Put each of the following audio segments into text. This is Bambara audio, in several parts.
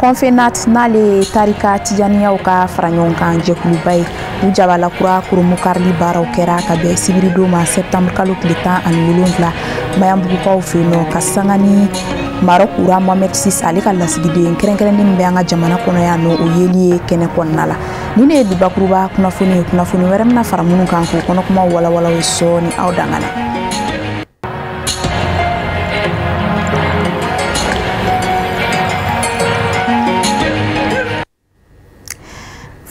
Confénat n'ale tarika tijaniyaw ka fara ɲɔgɔn kan jɛkuluba ye u jabala kura kurumu karili baaraw kɛra ka bɛn sibiri don ma septembre kalo tile 17 Mayambugukaw fɛ yen nɔ ka sanga ni Maroc Ura Mohamed VI ale ka lasigiden kɛrɛnkɛrɛnnen min bɛ an ka jamana kɔnɔ yan nɔ o yeli ye kɛnɛ kɔnɔna la ni ne ye bibakuruba kunnafoni wɛrɛ mina fara minnu kan k'o kɔnɔkuma walawala ye sɔɔni aw dangana.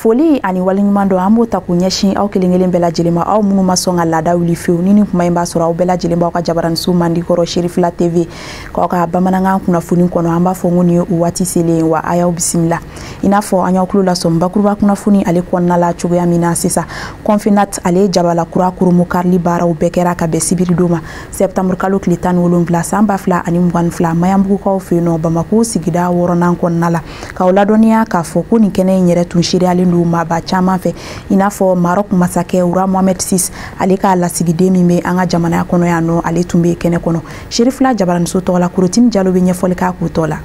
Foli ani waliɲuman dɔ an b'o ta k'u ɲɛsin aw kelen-kelen bɛɛ lajɛlen ma aw minnu ma sɔn ka laada wuli fewu ni kuma in b'a sɔrɔ aw bɛɛ lajɛlen b'aw ka jabaraniso Mandikɔrɔ Sherifila TV k'aw ka bamanankan kunnafoni kɔnɔ an b'a fɔ ko nin ye o waati selen ye wa a y'aw bisimila i n'a fɔ an y'aw tulo lasɔn bakuruba kunnafoni ale kɔnɔna la cogoya min na sisan Confénat ale jabala kura kurumu karili baaraw bɛɛ kɛra ka bɛn sibiri don ma septembre kalo tile 17 san 2022 Mayambugukaw fɛ yen nɔ Bamako sigida 6nan kɔnɔna la k'aw ladɔnniya k'a fɔ ko nin kɛnɛ in yɛrɛ tun seriyalen don maba caman fɛ i n'a fɔ Maroc masakɛ Ura Mohamed VI ale ka lasigiden min bɛ an ka jamana kɔnɔ yan nɔ ale tun bɛ kɛnɛ kɔnɔ Sherifila jabaraniso tɔgɔ la Korotini Jalo bɛ ɲɛfɔli k'a k'u tɔ la.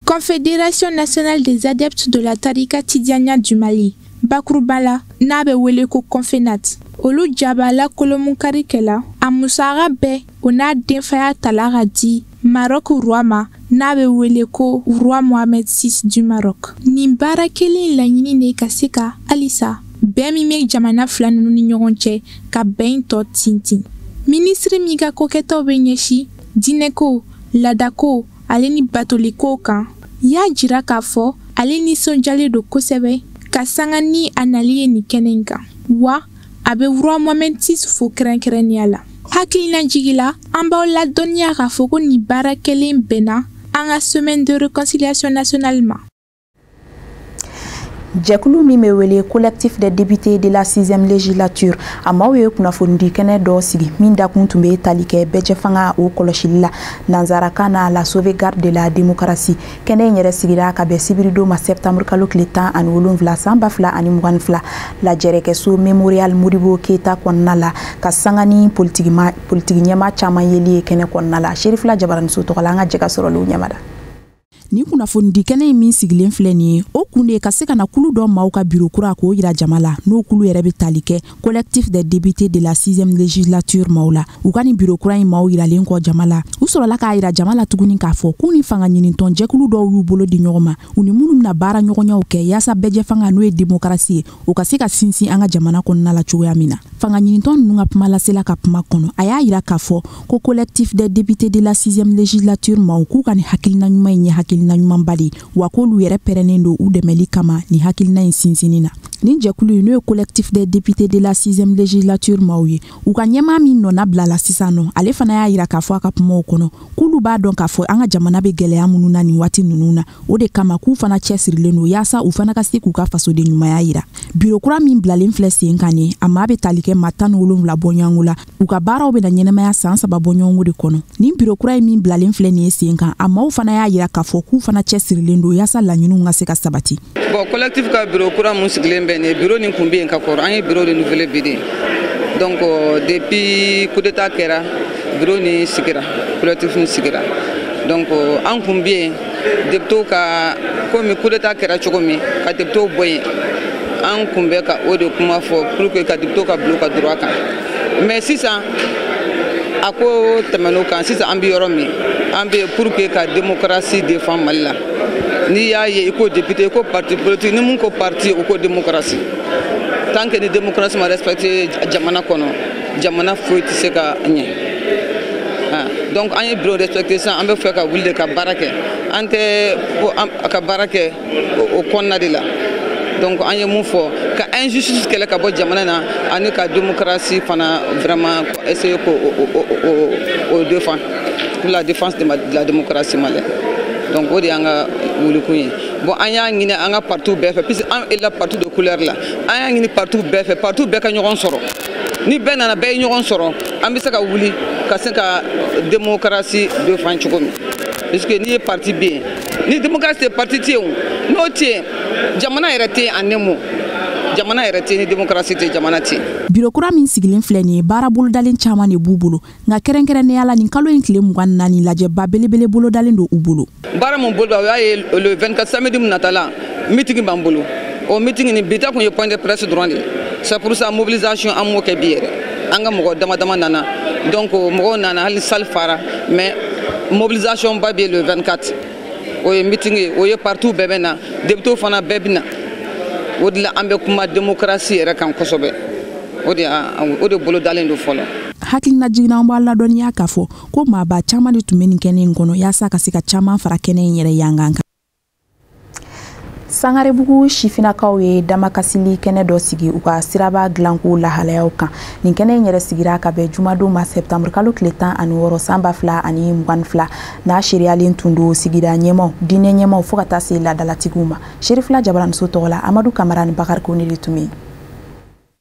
Confédération nationale des adeptes de la Tarika Tidjania du Mali, Bakurbala, n'a bɛ wele ko Confénat. Olu jabala kolomu karikɛla a musaka bɛɛ o n'a denfaya tala ka di Maroc roi ma n'a bɛ wele ko Roi Mohamed VI du Maroc. Nin baara kelen laɲini ne ka se ka halisa bɛɛ min bɛ jamana fila ninnu ni ɲɔgɔn cɛ ka bɛn tɔ tintin. Ministre min ka kokɛtaw bɛ ɲɛsin diinɛko, laadako, ale ni batoliko kan y'a jira k'a fɔ ale nisɔndiyalen don kosɛbɛ ka sanga ni a nali ye nin kɛnɛ in kan wa a bɛ Roi Mohamed VI fo kɛrɛnkɛrɛnnenya la. Hakilina jigila an b'aw ladɔnniya k'a fɔ ko nin baara kelen bɛnna an ka semaine de réconciliation nationale ma. Jɛkulu min bɛ wele collectif des députés de la 6e législature a maaw ye kunnafonidi kɛnɛ dɔ sigi min dakun tun bɛ tali kɛ bɛɛ fanga o kɔlɔsili la nanzarakan na la sauvegarde de la démocratie kɛnɛ in yɛrɛ sigira ka bɛn sibiri don ma septembre kalo tile 17 san 2022 la jɛrɛkɛso mémorial Modibo Keita kɔnɔna la ka sanga ni politiki ɲɛma caman yeli ye kɛnɛ kɔnɔna la Sherifila jabaraniso tɔgɔ la an ka jɛka sɔrɔliw ɲɛmada. Ni kunnafonidi kɛnɛ min sigilen filɛ nin ye o kun de ka se ka na kulu dɔ maaw ka bureau kura k'o yira jama la n'o kulu yɛrɛ bɛ tali kɛ collectif des députés de la 6e législature maaw la u ka ni bureau kura in maaw yiralen kɔ jama la u sɔrɔla k'a yira jama la tuguni k'a fɔ k'u ni fanga ɲinitɔn jɛkulu dɔw y'u bolo di ɲɔgɔn ma u ni minnu bɛna baara ɲɔgɔnyaw kɛ yaasa bɛɛ fanga n'o ye démocratie ye u ka se ka sinsin an ka jamana kɔnɔna la cogoya min na fanga ɲinitɔn ninnu ka kuma lasela ka kuma kɔnɔ a y'a yira k'a fɔ ko collectif des députés de la 6e législature maaw k'u ka ni hakilina ɲuman in ye hakilina ɲuman ba de wa k'olu yɛrɛ pɛrɛnnen don u dɛmɛli kama ni hakilina in sinsinni na ni jɛkulu in n'o ye collectif des députés de la 6e législature maaw ye u ka ɲɛmaa min nɔna bila la sisan nɔ ale fana y'a yira k'a fɔ a ka kumaw kɔnɔ k'olu b'a dɔn k'a fɔ an ka jamana bɛ gɛlɛya minnu na nin waati ninnu na o de kama k'u fana cɛsirilen don yaasa u fana ka se k'u ka fasoden ɲumanya yira bureau kura min bilalen filɛ sen kan ye a maa bɛ tali kɛ maa 17 bɔɲɔgɔnko la u ka baaraw bɛ na ɲɛnɛmaya san 3 bɔɲɔgɔnko de kɔnɔ ni bureau kura in min bilalen filɛ nin ye sen kan a maaw fana y'a yira k'a fɔ k'u fana cɛsirilen don yaasa laɲiniw ka se ka sabati. Bon collectif ka bureau kura mun sigilen bɛ nin bureau nin kun bɛ yen ka kɔrɔ an ye bureau de renouvelé bi de donc depuis coup d'état kɛra bureau ni sigira collectif ni sigira donc an kun bɛ yen députés ka komi coup d'état kɛra cogo min ka députés bɔ yen an kun bɛ ka o de kuma fɔ pour que ka députés ka bila u ka droit kan mais sisan a ko tɛmɛn'o kan sisan an bɛ yɔrɔ min an bɛ pour que ka démocratie défend Mali la n'i y'a ye i ko député i ko parti politique ni mun ko parti o ko démocratie tant que ni démocratie ma respecté jamana kɔnɔ jamana foyi tɛ se ka ɲɛ donc an ye bureau respecté sisan an bɛ fɛ ka wuli de ka baara kɛ an tɛ ka baara kɛ o kɔnɔna de la donc an ye mun fɔ ka injustice kɛlɛ ka bɔ jamana na ani ka démocratie fana vraiment essayer ko défendre pour la défense de la démocratie malienne donc o de y'an ka wulikun ye bon an y'a ɲini an ka partout bɛɛ fɛ puisque an est la partout de couleur la an y'a ɲini partout bɛɛ fɛ partout bɛɛ ka ɲɔgɔn sɔrɔ ni bɛɛ nana bɛɛ ye ɲɔgɔn sɔrɔ an bɛ se ka wuli ka se ka démocratie défendre cogo min puisque n'i ye parti bɛ yen ni démocratie tɛ parti tɛ yen n'o tɛ yen jamana yɛrɛ tɛ yen en un mot jamana yɛrɛ tɛ ni démocratie tɛ jamana tɛ. Biro kura min sigilen filɛ nin ye baara bolodalen caman de b'u bolo nka kɛrɛnkɛrɛnnenya la nin kalo in tile 24 lajɛba belebele bolodalen do u bolo. Baara mun bolo o y'a ye le 24 samedi mun natala meeting b'an bolo o meeting ni bi ta kun ye point de presse dɔrɔn de c'est pour ça mobilisation an m'o kɛ bi yɛrɛ an ka mɔgɔ dama dama nana donc mɔgɔw nana hali salle fara mais mobilisation ba bi le 24 o ye meeting ye o ye partout bɛɛ bɛ na député fana bɛɛ bɛ na o de la an bɛ kuma démocratie yɛrɛ kan kosɛbɛ o de bolo dalen do fɔlɔ. Hakilina jiginna b'a ladɔnniya k'a fɔ ko maaba caman de tun bɛ nin kɛnɛ in kɔnɔ yaasa ka se ka caman fara kɛnɛ in yɛrɛ yangan kan. Sangarebugu sifinakaw ye damakasili kɛnɛ dɔ sigi u ka siraba dilanko lahalayaw kan. Nin kɛnɛ in yɛrɛ sigira ka bɛn jumadon ma septembre kalo tile 16 san 2022 n'a seriyalen tun do sigida ɲɛmaw diinɛ ɲɛmaw fo ka taa se laadalatigiw ma. Sherifila Jabaranso tɔgɔ la Amadu Kamara ni Bakari Kone de tun bɛ.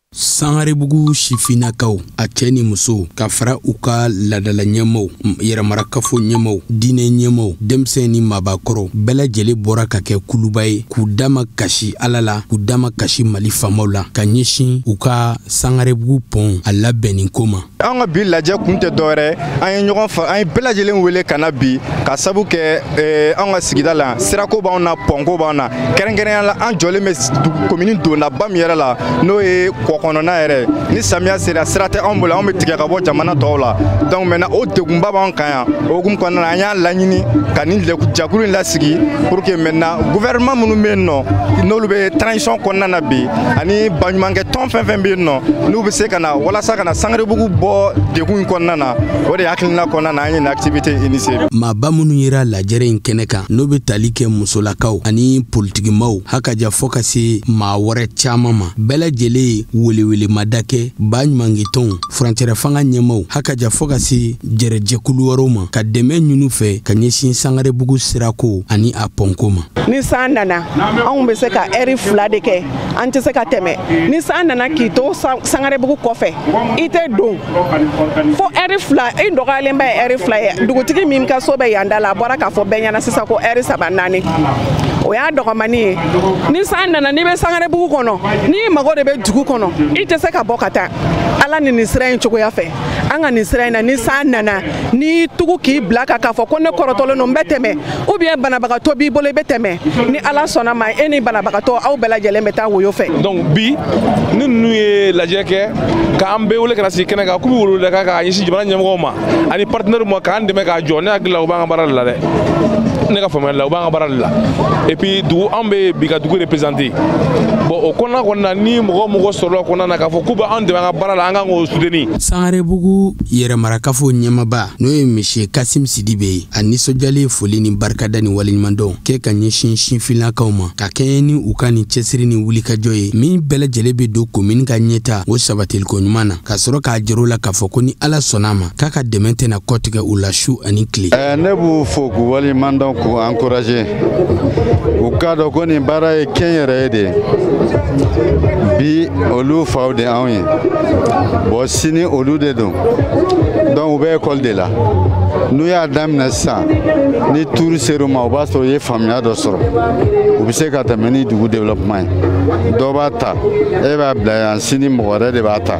Sangarebugu sifinakaw a cɛ ni muso ka fara u ka ladala ɲɛmaw yɛrɛmarakafo ɲɛmaw diinɛ ɲɛmaw denmisɛn ni mabakɔrɔ bɛɛ lajɛlen bɔra ka kɛ kuluba ye k'u dama kasi Ala la k'u dama kasi Mali faamaw la ka ɲɛsin u ka Sangarebugu pɔn a labɛnni ko ma. An ka bi lajɛ kun tɛ dɔwɛrɛ an ye ɲɔgɔn fa an ye bɛɛ lajɛlen wele ka na bi ka sabu kɛ an ka sigida la sirako b'anw na pɔnko b'anw na kɛrɛnkɛrɛnya la an jɔlen bɛ komini donnaba min yɛrɛ la n'o ye kɔkɔnɔna yɛrɛ ni samiya sera sira tɛ anw bolo anw bɛ tigɛ ka bɔ jamana tɔw la donc maintenant o degunba b'an kan yan o hukumu kɔnɔna na an y'a laɲini ka nin jakulu in lasigi pour que maintenant gouvernement minnu bɛ yen nɔ n'olu bɛ transition kɔnɔna na bi ani baɲumankɛ tɔn fɛn fɛn bɛ yen nɔ n'u bɛ se ka na walasa ka na Sangarebugu bɔ degun in kɔnɔna na o de hakilina kɔnɔna na an ye nin activité initiée. Maaba minnu yera lajɛrɛ in kɛnɛ kan n'o bɛ tali kɛ musolakaw ani politikimaw hakaja fɔ ka se maa wɛrɛ caman ma bɛɛ lajɛlen welewele madakɛ baɲumankɛtɔnw furancɛrɛ fanga ɲɛmaw hakaja fɔ ka se jɛrɛjɛkulu wɛrɛw ma ka dɛmɛ ɲini fɛ ka ɲɛsin Sangarebugu sirako ani a pɔnko ma. Ni san nana anw bɛ se ka heure 2 de kɛ an tɛ se ka tɛmɛ ni san nana k'i to Sangarebugu kɔfɛ i tɛ don fo heure 2 i dɔgɔyalen bɛ heure 2 ye dugutigi min ka so bɛ yan da la a bɔra k'a fɔ bɛɛ ɲɛna sisan ko heure 3-4 o y'a dɔgɔmani ye ni san nana n'i bɛ Sangarebugu kɔnɔ n'i mago de bɛ dugu kɔnɔ i tɛ se ka bɔ ka taa Ala ni nin sira in cogoya fɛ an ka nin sira in na ni san nana ni tugu k'i bila k'a fɔ ko ne kɔrɔtɔlen don n bɛ tɛmɛ ou bien banabagatɔ b'i bolo i bɛ tɛmɛ ni Ala sɔnna ma e ni banabagatɔ aw bɛɛ lajɛlen bɛ taa woyo fɛ. Donc bi ni ninnu ye lajɛ kɛ k'an bɛɛ wele ka na sigi kɛnɛ kan k'u bɛ wele ka ɲɛsin jamana ɲɛmɔgɔw ma ani partenaire ma k'an dɛmɛ k'a jɔ ne hakili la u b'an ka baara de la dɛ ne ka faamuyali la u b'an ka baara de la et puis dugu an bɛ bi ka dugu représenter bon o kɔnɔna na ni mɔgɔ sɔrɔla kɔnɔna na k'a fɔ k'u bɛ an dɛmɛ an ka baara la an kan k'o soutenir. Sangarebugu yɛrɛmarakafo ɲɛmaba n'o ye Monsieur Kasim Sidibe ye a nisɔndiyalen foli ni barikada ni waleɲumandɔn kɛ ka ɲɛsin sifinnakaw ma ka kɛɲɛ ni u ka nin cɛsiri ni wulikajɔ ye min bɛɛ lajɛlen bɛ don commune ka ɲɛta o sabatiliko ɲuman na ka sɔrɔ k'a jira u la k'a fɔ ko ni Ala sɔnna a ma k'a ka dɛmɛ tɛna kɔtigɛ u la su ani tile. Ne b'u fo k'u waleɲumandɔn k'u encourager u k'a dɔn ko nin baara ye kɛnyɛrɛ ye de bi olu faw de anw ye bon sini olu de don donc u bɛ école de la n'u y'a daminɛ sisan ni tuuru ser'u ma u b'a sɔrɔ u ye faamuya dɔ sɔrɔ u bɛ se ka tɛmɛ ni dugu développement ye dɔ b'a ta e b'a bila yan sini mɔgɔ wɛrɛ de b'a ta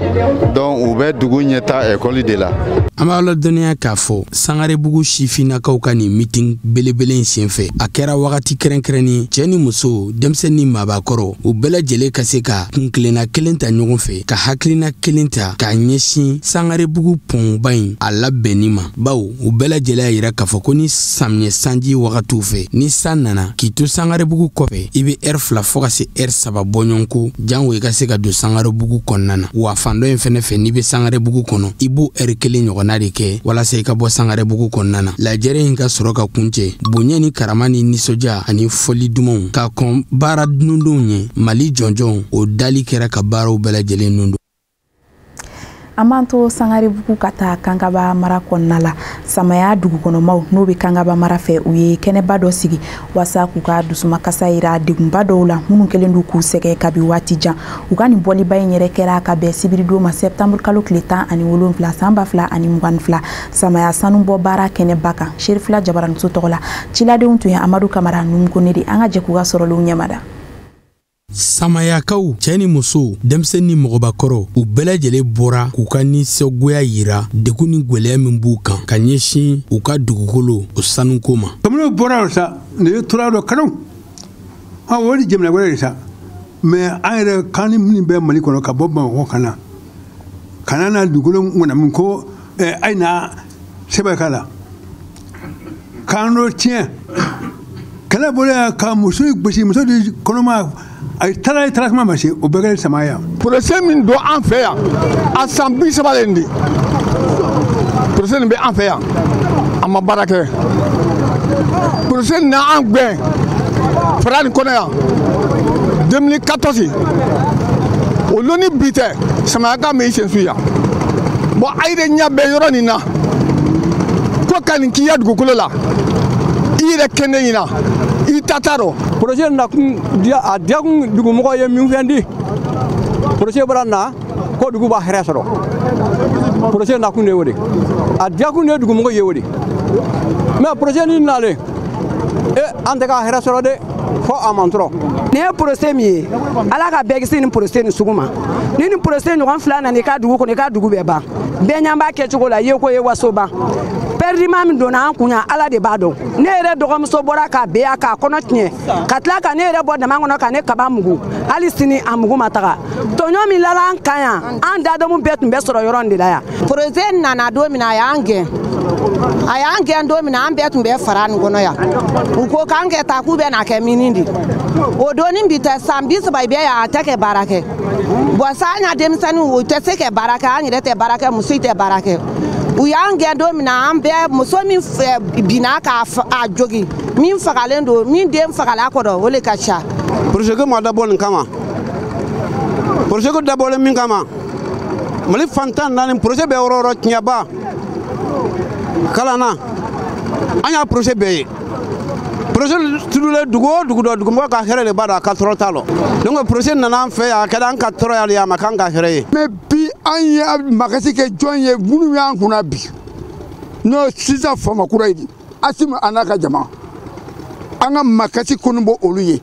donc u bɛ dugu ɲɛta école de la. An b'a ladɔnniya k'a fɔ Sangarebugu sifinnakaw ka nin meeting belebele in senfɛ a kɛra wagati kɛrɛnkɛrɛnnen cɛ ni muso denmisɛn ni mabakɔrɔ u bɛɛ lajɛlen ka se ka kunkilenna kelen ta ɲɔgɔn fɛ ka hakilina kelen ta k'a ɲɛsin Sangarebugu pɔnba in a labɛnni ma bawo u bɛɛ lajɛlen y'a yira k'a fɔ ko ni samiyɛ sanji wagatiw fɛ ni san nana k'i to Sangarebugu kɔfɛ i bɛ heure 2 fo ka se heure 3 bɔɲɔgɔnko jango i ka se ka don Sangarebugu kɔnɔna na wa fan dɔ in fɛnɛ fɛ n'i bɛ Sangarebugu kɔnɔ i b'o heure 1 ɲɔgɔn de kɛ walasa i ka bɔ Sangarebugu kɔnɔna na lajɛrɛ in ka sɔrɔ ka kuncɛ bonya ni karama ni nisɔndiya ani fɔli dumanw ka kɔn baara dunundenw ɲɛ Mali jɔnjɔn o dali kɛra ka baaraw bɛɛ lajɛlen nun don. An b'an to Sangarebugu ka taa Kankaba mara kɔnɔna la samaya dugukɔnɔmaw n'o bɛ Kankaba mara fɛ u ye kɛnɛba dɔ sigi wasa k'u ka dusumakasa yira degunba dɔw la minnu kɛlen don k'u sɛgɛ kabi waati jan u ka nin bɔliba in yɛrɛ kɛra ka bɛn sibiridon ma septembre kalo tile 17 san 2022 samaya sanubɔ baara kɛnɛba kan Sherifila Jabaranso tɔgɔ la ciladenw tun ye Amadu Kamara Numukone de an ka jɛ k'u ka sɔrɔlenw ɲɛmada. Samayakaw cɛ ni muso denmisɛn ni mɔgɔbakɔrɔ u bɛɛ lajɛlen bɔra k'u ka nisɔngoya yira degun ni gwɛlɛya min b'u kan ka ɲɛsin u ka dugukolo o sanuko ma. Kamalen bɔra o sa ne ye tora dɔ kanu o ni jamana wɛrɛ de sa mais an yɛrɛ kan ni minnu bɛ Mali kɔnɔ ka bɔ Bamakɔ ka na dugukolo ŋɔna min ko a ye na sɛbɛn k'a la k'an n'o tiɲɛ kɛlɛ bɔra ka muso gosi muso de kɔnɔma ay taara kuma ma se o bɛɛ kɛra Samaya. Projet min don an fɛ yan a san 30 de projet nin bɛ an fɛ yan a ma baara kɛ projet nin na an gbɛn fara nin kɔnɔ yan 2014 o loni bi tɛ Samayaka mɛ i sen su yan bon a yɛrɛ ɲɛ bɛ yɔrɔ nin na ko ka nin k'i ya dugukolo la i yɛrɛ kɛnɛ ɲina i ta t'a dɔn. Projet na a diakun dugumɔgɔ ye min fɛn di projet bara na ko dugu b'a hɛrɛ sɔrɔ projet na kun de o de a diakun de dugumɔgɔ ye o de mais projet ni nalen an tɛ ka hɛrɛ sɔrɔ de fo a man tɔrɔ. Nin ye projet min ye ala ka bɛɛ kisi nin projet nin sugu ma ni nin projet ɲɔgɔn fila nana i ka dugu kɔnɔ i ka dugu bɛɛ ban bɛɛ ɲɛ b'a kɛcogo la ye ko ye waso ban perdiment min donna an kunya ala de b'a dɔn ne yɛrɛ dɔgɔmuso bɔra k'a beya k'a kɔnɔ tiɲɛ ka tila ka ne yɛrɛ bɔ dama kɔnɔ ka ne kaba mugu hali sini a mugu ma taga tɔɲɔ min lala an kan yan an dadamu bɛɛ tun bɛ sɔrɔ yɔrɔ in de la yan. Projet nana don min na a y'an gɛn don min na an bɛɛ tun bɛ fara nin kɔnɔ yan u ko k'an kɛ ta k'u bɛ na kɛ mini de o doni bi tɛ san 30 bɛɛ yan a tɛ kɛ baara kɛ bon sa an ka denmisɛnninw u tɛ se kɛ baara kɛ an yɛrɛ tɛ baara kɛ muso tɛ baara kɛ u y'an gɛn don min na an bɛɛ muso min binna k'a jogi min fagalen don min den fagala kɔrɔ o le ka ca. Projet ma dabɔ nin kama projet dabɔlen min kama Mali fantan naani projet bɛ yɔrɔ o yɔrɔ tiɲɛba kalan na an y'a projet bɛɛ ye projet turulen dugu o dugu dɔ dugumɔgɔ ka hɛrɛ de b'a dɔn a ka tɔɔrɔ t'a la donc projet nana an fɛ yan a kɛra an ka tɔɔrɔ ye a ma k'an ka hɛrɛ ye. mais bi an ye makasi kɛ jɔn ye minnu y'an kunna bi n'o sisan faama kura ye Asimu a n'a ka jama an ka makasi kɔni bɔ olu ye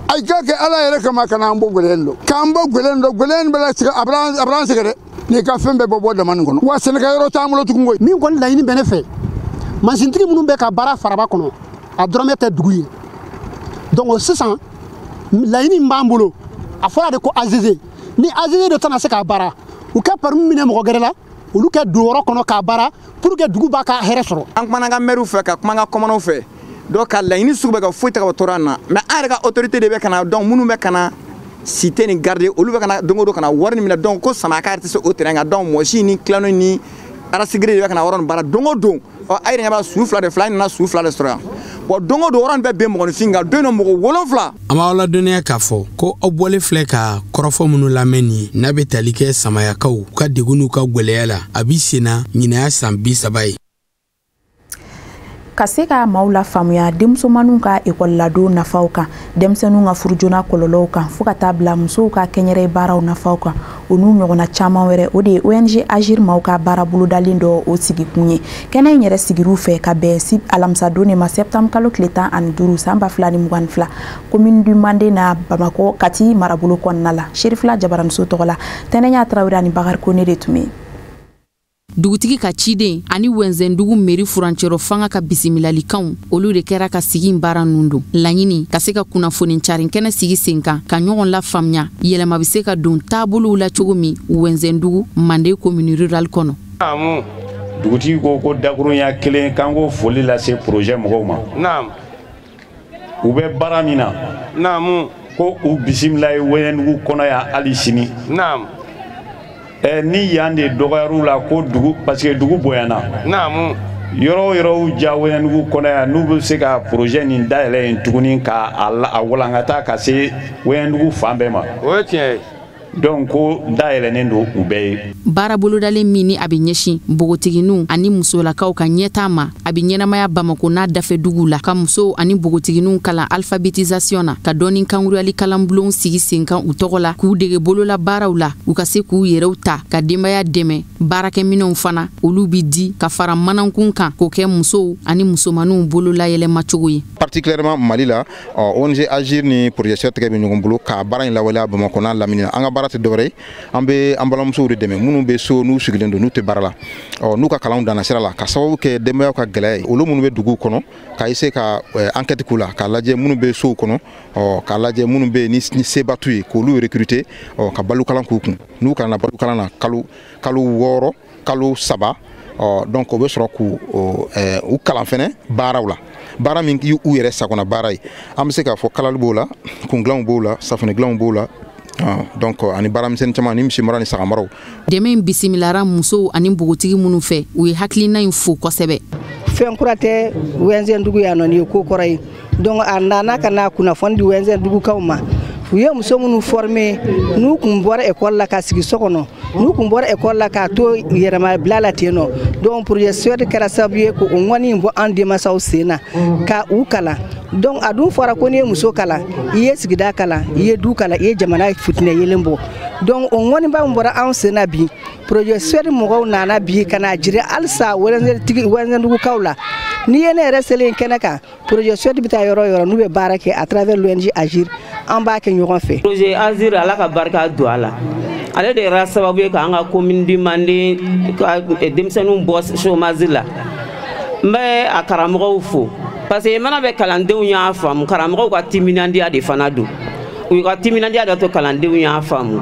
a ka kɛ ala yɛrɛ kama ka n'an bɔ gwɛlɛn dɔ k'an bɔ gwɛlɛn dɔ gwɛlɛn bɛ a bɛ an sɛgɛn dɛ n'i ka fɛn bɛɛ bɔ dama nin kɔnɔ wa sɛnɛkɛyɔrɔ t'an bolo tugun koyi. min kɔni laɲini bɛ ne fɛ masintigi minnu bɛ ka baara faraba kɔnɔ a dɔrɔmɛ tɛ dugu ye donc sisan laɲini min b'an bolo a fɔra de ko AZZ ni AZZ de tɛna se k'a baara u kɛ permis minɛ mɔgɔ gɛrɛ la olu kɛ don yɔrɔ kɔnɔ k'a baara pour que dugu b'a ka hɛrɛ sɔrɔ. an kumana an ka maires fɛ ka kuma an ka kɔmɔnɔw fɛ donc ka laɲini sugu bɛ ka foyi tɛ ka bɔ tɔɔrɔ na mais an yɛrɛ ka autorité de bɛ ka na donc minnu bɛ ka na cité ni garder olu bɛ ka na don o don ka na wari minɛ donc ko Samayaka yɛrɛ tɛ se o terrain kan donc mɔgɔ si ni kilano ni arasigiri de bɛ ka na yɔrɔ nin baara don o don a yɛrɛ ɲɛ b'a su fila de fila nana su fila de sɔrɔ yan bon don o don yɔrɔ nin bɛɛ bɛn mɔgɔninfin kan don in mɔgɔ 7. An b'aw ladɔnniya k'a fɔ ko aw bɔlen filɛ ka kɔrɔfɔ minnu lamɛn nin n'a bɛ tali kɛ Samayakaw u ka degun n'u ka gwɛlɛya la a b'i senna ɲinaya san 30 ye. Ka se ka maaw la faamuya denmusomaninw ka ekɔli ladon nafaw kan denmisɛnninw ka furujona kɔlɔlɔw kan fo ka taa bila musow ka kɛnyɛrɛ baaraw nafaw kan o n'u ɲɔgɔnna caman wɛrɛ o de ye ONG Agir maaw ka baara bolodalen dɔ o sigi kun ye kɛnɛ in yɛrɛ sigir'u fɛ ka bɛn alamisa don de ma septembre kalo tile 15 san 2022 commune du Mande na Bamako Kati marabolo kɔnɔna la Sherifila Jabaramuso tɔgɔ la Tɛnɛɲa Tarawele ani Bakari Kone de tun bɛ dugutigi ka ciden ani wɛnzɛndugu meri furancɛrɔ fanga ka bisimilalikanw olu de kɛra ka sigi baara nun don laɲini ka se ka kunnafoni carin kɛnɛ sigi sen kan ka ɲɔgɔn la faamuya yɛlɛma bɛ se ka don taabolow la cogo min wɛnzɛndugu Mande commune rural kɔnɔ. dugutigi ko dakurunya kelen kan ko foli lase projet mɔgɔw ma. Naam. U bɛ baara min na. Naam. Ko u bisimila wɛndugu kɔnɔ ya hali sini. Naam. Ni yan de dɔgɔyar'u la ko dugu parce que dugu boyana. Naam. Yɔrɔ yɔrɔw ja wɛndugu kɔnɔ ya n'u bɛ se ka projet nin dayɛlɛ yen tuguni ka a walankata ka se wɛndugu fan bɛɛ ma. O ye tiɲɛ ye. donc ko dayɛlɛnen do u bɛɛ ye. Baara bolodalen min ni a bɛ ɲɛsin bogotigininw ani musolakaw ka ɲɛtaa ma a bɛ ɲɛnamaya Bamako n'a dafɛ duguw la ka musow ani bogotigininw kalan alphabétisation na ka dɔɔni kankuruyali kalanbulonw sigi sen kan u tɔgɔ la k'u dege bolola baaraw la u ka se k'u yɛrɛw ta ka denbaya dɛmɛ baarakɛminɛnw fana olu bi di ka fara manankun kan k'o kɛ musow ani musomaninw bolola yɛlɛma cogo ye. Particulièrement Mali la ONG Agir ni projet tigɛ bɛ ɲɔgɔn bolo ka baara in lawaleya Bamako n'a lamini an ka baara tɛ dɔwɛrɛ ye an bɛ an balimamusow de dɛmɛ minnu bɛ so n'u sigilen don n'u tɛ baara la n'u ka kalanw danna sira la ka sababu kɛ denbayaw ka gɛlɛya ye olu minnu bɛ duguw kɔnɔ ka essayer ka enquête k'u la k'a lajɛ minnu bɛ sow kɔnɔ k'a lajɛ minnu bɛ ni seba t'u ye k'olu recruter ka balo kalan k'u kun n'u kana balo kalan na kalo 6 kalo 3 donc o bɛ sɔrɔ k'u u kalan fɛnɛ baaraw la baara min y'u yɛrɛ sagona baara ye an bɛ se k'a fɔ kalali b'o la kungilanw b'o la safunɛ dilanw b'o la donc ani baaramisɛnnin caman ni misi mara ni saga maraw. Dɛmɛ in bisimilara musow ani npogotigi minnu fɛ u ye hakilina in fo kosɛbɛ. Fɛn kura tɛ wɛnzɛndugu yan nɔ nin ye ko kɔrɔ ye donc a nana ka na kunnafoni di wɛnzɛndugukaw ma u ye muso minnu former n'u kun bɔra école la ka sigi so kɔnɔ n'u kun bɔra école la ka to yɛrɛma bila la ten nɔ donc projet SOED kɛra sababu ye ko o ŋɔni in bɔ an denmansaw sen na ka u kalan donc a dun fɔra ko n'i ye muso kalan i ye sigida kalan i ye du kalan i ye jamana fitinɛ yelen bɔ donc o ŋɔniba min bɔra an sen na bi projet SOED mɔgɔw nana bi ka na jira halisa wɛnzɛndugukaw la n'i ye ne yɛrɛ selen kɛnɛ kan projet SOED bɛ taa yɔrɔ o yɔrɔ n'u bɛ baara kɛ à travers l'ONG Agir an b'a kɛ ɲɔgɔn fɛ. Projet Agir ala ka barika don a la ale de kɛra sababu ye k'an ka commune demande ka denmisɛnninw bɔ chômage la n bɛ a karamɔgɔw fo parce que mana bɛ kalandenw y'a faamu karamɔgɔw ka timinandiya de fana don u ka timinandiya de to kalandenw y'a faamu